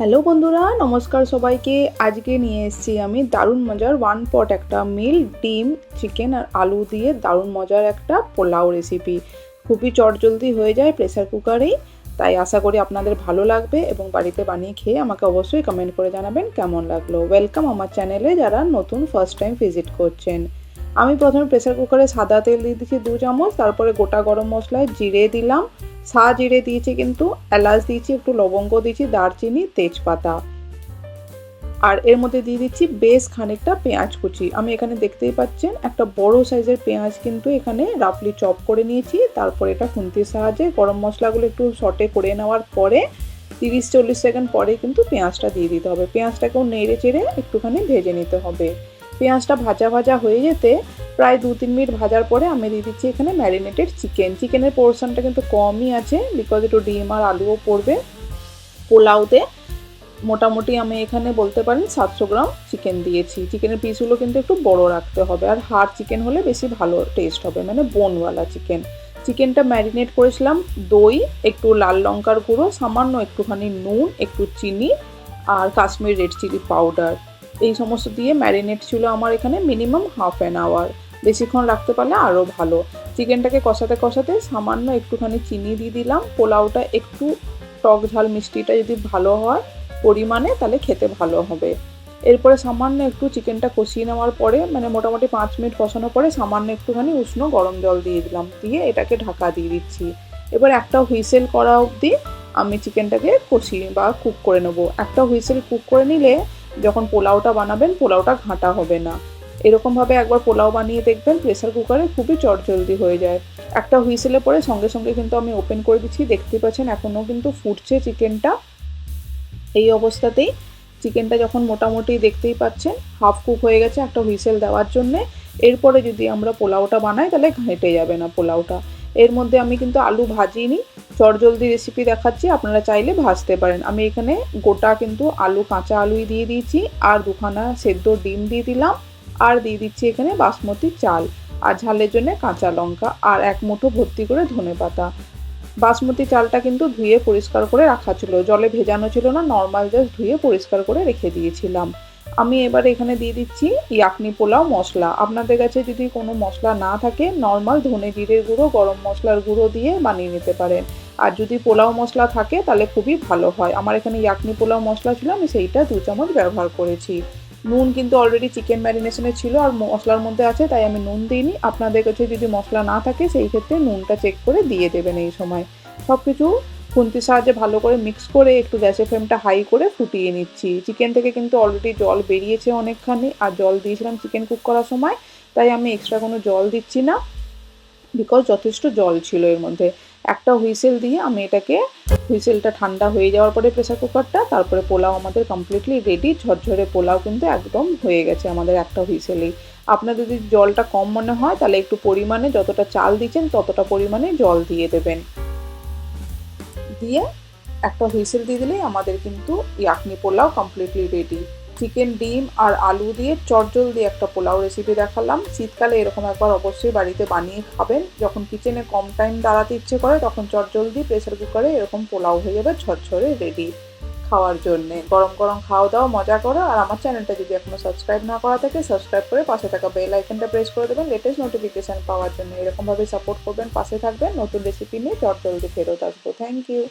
Hello বন্ধুরা, নমস্কার সবাইকে। আজকে নিয়ে এসেছি আমি দারুণ মজার ওয়ান পট একটা মিল, ডিম, চিকেন আর আলু দিয়ে দারুণ মজার একটা পোলাও রেসিপি। খুবই চটজলদি হয়ে যায় প্রেসার কুকারেই। তাই আশা করি আপনাদের ভালো লাগবে এবং বাড়িতে বানিয়ে খেয়ে আমাকে অবশ্যই কমেন্ট করে জানাবেন কেমন লাগলো। ওয়েলকাম আমার চ্যানেলে যারা নতুন ফার্স্ট টাইম ভিজিট করছেন। আমি প্রথমে প্রেসার কুকারে সাদা তেল দিয়ে দিচ্ছি 2 চামচ, তারপরে গোটা গরম মশলায় জিরে দিলাম, জিরে দিয়েছি, কিন্তু এলাচ দিয়েছি, একটু লবঙ্গ দিয়েছি, দারচিনি, তেজপাতা। আর এর মধ্যে দিয়ে দিচ্ছি বেশ খানিকটা পেঁয়াজ কুচি। আমি এখানে দেখতেই পাচ্ছেন একটা বড় সাইজের পেঁয়াজ কিন্তু এখানে রাফলি চপ করে নিয়েছি। তারপর এটা খুন্তির সাহায্যে গরম মশলাগুলো একটু সটে করে নেওয়ার পরে 30-40 সেকেন্ড পরে কিন্তু পেঁয়াজটা দিয়ে দিতে হবে। পেঁয়াজটাকেও নেড়ে চেড়ে একটুখানি ভেজে নিতে হবে। পেঁয়াজটা ভাজা ভাজা হয়ে যেতে প্রায় 2-3 মিনিট ভাজার পরে আমি দিয়ে দিচ্ছি এখানে ম্যারিনেটেড চিকেন। চিকেনের পোর্শনটা কিন্তু কমই আছে, বিকজ একটু ডিম আর আলুও পড়বে পোলাওতে। মোটামুটি আমি এখানে বলতে পারেন 700 গ্রাম চিকেন দিয়েছি। চিকেনের পিসগুলো কিন্তু একটু বড় রাখতে হবে, আর হাড় চিকেন হলে বেশি ভালো টেস্ট হবে, মানে বোনওয়ালা চিকেন। চিকেনটা ম্যারিনেট করেছিলাম দই, একটু লাল লঙ্কার গুঁড়ো, সামান্য একটুখানি নুন, একটু চিনি আর কাশ্মীর রেড চিলি পাউডার, এই সমস্ত দিয়ে ম্যারিনেট ছিল আমার এখানে মিনিমাম হাফ অ্যান আওয়ার। বেশিক্ষণ রাখতে পারলে আরও ভালো। চিকেনটাকে কষাতে কষাতে সামান্য একটুখানি চিনি দিয়ে দিলাম। পোলাওটা একটু টক ঝাল মিষ্টিটা যদি ভালো হয় পরিমাণে, তাহলে খেতে ভালো হবে। এরপরে সামান্য একটু চিকেনটা কষিয়ে নেওয়ার পরে, মানে মোটামুটি 5 মিনিট কষানোর পরে সামান্য একটুখানি উষ্ণ গরম জল দিয়ে দিলাম, দিয়ে এটাকে ঢাকা দিয়ে দিচ্ছি। এবার একটা হুইসেল করা অবধি আমি চিকেনটাকে কষিয়ে বা কুক করে নেবো। একটা হুইসেল কুক করে নিলে যখন পোলাওটা বানাবেন পোলাওটা ঘাঁটা হবে না। এরকমভাবে একবার পোলাও বানিয়ে দেখবেন, প্রেসার কুকারে খুবই চটজলদি হয়ে যায়। একটা হুইসেলে পরে সঙ্গে সঙ্গে কিন্তু আমি ওপেন করে দিচ্ছি। দেখতে পাচ্ছেন এখনও কিন্তু ফুটছে চিকেনটা। এই অবস্থাতেই চিকেনটা যখন মোটামুটি দেখতেই পাচ্ছেন হাফ কুক হয়ে গেছে একটা হুইসেল দেওয়ার জন্যে, এরপরে যদি আমরা পোলাওটা বানাই তাহলে ঘেঁটে যাবে না পোলাওটা। এর মধ্যে আমি কিন্তু আলু ভাজিনি, চটজলদি রেসিপি দেখাচ্ছি, আপনারা চাইলে ভাজতে পারেন। আমি এখানে গোটা কিন্তু আলু, কাঁচা আলুই দিয়ে দিয়েছি, আর 2খানা সেদ্ধ ডিম দিয়ে দিলাম, আর দিয়ে দিচ্ছি এখানে বাসমতি চাল, আর ঝালের জন্য কাঁচা লঙ্কা, আর 1 মুঠো ভর্তি করে ধনেপাতা। বাসমতি চালটা কিন্তু ধুয়ে পরিষ্কার করে রাখা ছিল, জলে ভেজানো ছিল না, নর্মাল জাস্ট ধুয়ে পরিষ্কার করে রেখে দিয়েছিলাম। আমি এবার এখানে দিয়ে দিচ্ছি ইয়াকনি পোলাও মশলা। আপনাদের কাছে যদি কোনো মশলা না থাকে, নর্মাল ধনে জিরের গুঁড়ো, গরম মশলার গুঁড়ো দিয়ে বানিয়ে নিতে পারেন। আর যদি পোলাও মশলা থাকে তাহলে খুবই ভালো হয়। আমার এখানে ইয়াকনি পোলাও মশলা ছিল, আমি সেইটা 2 চামচ ব্যবহার করেছি। নুন কিন্তু অলরেডি চিকেন ম্যারিনেশনে ছিল আর মশলার মধ্যে আছে, তাই আমি নুন দিইনি। আপনাদের কাছে যদি মশলা না থাকে সেই ক্ষেত্রে নুনটা চেক করে দিয়ে দেবেন। এই সময় সব কিছু খুন্তির সাহায্যে ভালো করে মিক্স করে একটু গ্যাসের ফ্লেমটা হাই করে ফুটিয়ে নিচ্ছি। চিকেন থেকে কিন্তু অলরেডি জল বেরিয়েছে অনেকখানি, আর জল দিয়েছিলাম চিকেন কুক করার সময়, তাই আমি এক্সট্রা কোনো জল দিচ্ছি না, বিকজ যথেষ্ট জল ছিল এর মধ্যে। একটা হুইসেল দিয়ে আমি এটাকে, হুইসেলটা ঠান্ডা হয়ে যাওয়ার পরে প্রেসার কুকারটা, তারপরে পোলাও আমাদের কমপ্লিটলি রেডি। ঝরঝরে পোলাও কিন্তু একদম হয়ে গেছে আমাদের একটা হুইসেলেই। আপনার যদি জলটা কম মনে হয় তাহলে একটু পরিমাণে, যতটা চাল দিচ্ছেন ততটা পরিমাণে জল দিয়ে দেবেন। দিয়ে একটা হুইসেল দিয়ে দিলেই আমাদের কিন্তু yakhni pulao completely ready. Chicken, ডিম আর আলু দিয়ে চটজলদি একটা পোলাও রেসিপি দেখালাম। শীতকালে এরকম একবার অবশ্যই বাড়িতে বানিয়ে খাবেন। যখন কিচেনে কম টাইম দাঁড়াতে ইচ্ছে করে তখন চটজলদি প্রেসার কুকারে এরকম পোলাও হয়ে যাবে ঝরঝরে রেডি খাওয়ার জন্যে। গরম গরম খাওয়া দাওয়া মজা করো। আর আমার চ্যানেলটা যদি এখনো সাবস্ক্রাইব না করা থাকে, সাবস্ক্রাইব করে পাশে থাকা বেল আইকনটা প্রেস করে দেবেন লেটেস্ট নোটিফিকেশান পাওয়ার জন্য। এরকমভাবে সাপোর্ট করবেন, পাশে থাকবেন। নতুন রেসিপি নিয়ে চটজলদি ফেরত আসবো। Thank you.